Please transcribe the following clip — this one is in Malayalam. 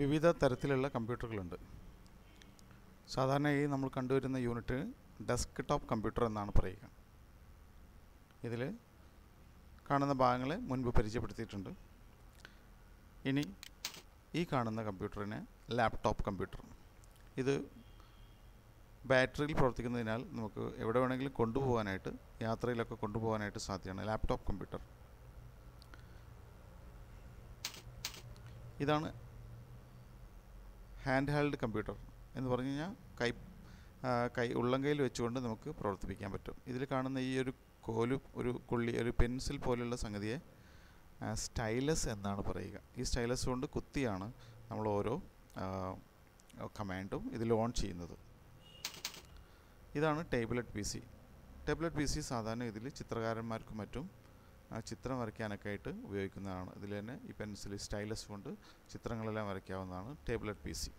വിവിധ തരത്തിലുള്ള കമ്പ്യൂട്ടറുകളുണ്ട്. സാധാരണയായി നമ്മൾ കണ്ടുവരുന്ന യൂണിറ്റ് ഡെസ്ക് ടോപ്പ് കമ്പ്യൂട്ടർ എന്നാണ് പറയുക. ഇതിൽ കാണുന്ന ഭാഗങ്ങളെ മുൻപ് പരിചയപ്പെടുത്തിയിട്ടുണ്ട്. ഇനി ഈ കാണുന്ന കമ്പ്യൂട്ടറിന് ലാപ്ടോപ്പ് കമ്പ്യൂട്ടർ. ഇത് ബാറ്ററിയിൽ പ്രവർത്തിക്കുന്നതിനാൽ നമുക്ക് എവിടെ വേണമെങ്കിലും കൊണ്ടുപോകാനായിട്ട്, യാത്രയിലൊക്കെ കൊണ്ടുപോകാനായിട്ട് സാധ്യമാണ് ലാപ്ടോപ്പ് കമ്പ്യൂട്ടർ. ഇതാണ് ഹാൻഡ് ഹെൽഡ് കമ്പ്യൂട്ടർ എന്ന് പറഞ്ഞു കഴിഞ്ഞാൽ ഉള്ളംകൈയിൽ വെച്ചുകൊണ്ട് നമുക്ക് പ്രവർത്തിപ്പിക്കാൻ പറ്റും. ഇതിൽ കാണുന്ന ഈ ഒരു കൊള്ളി, ഒരു പെൻസിൽ പോലുള്ള സംഗതിയെ സ്റ്റൈലസ് എന്നാണ് പറയുക. ഈ സ്റ്റൈലസ് കൊണ്ട് കുത്തിയാണ് നമ്മൾ ഓരോ കമാൻഡും ഇതിൽ ഓൺ ചെയ്യുന്നത്. ഇതാണ് ടേബ്ലറ്റ് പി സി. ടേബ്ലറ്റ് പി സി സാധാരണ ഇതിൽ ചിത്രകാരന്മാർക്കും മറ്റും ചിത്രം വരയ്ക്കാനൊക്കെ ആയിട്ട് ഉപയോഗിക്കുന്നതാണ്. ഇതിൽ തന്നെ ഈ പെൻസിൽ സ്റ്റൈലസ് കൊണ്ട് ചിത്രങ്ങളെല്ലാം വരയ്ക്കാവുന്നതാണ് ടേബ്ലറ്റ് പി സി.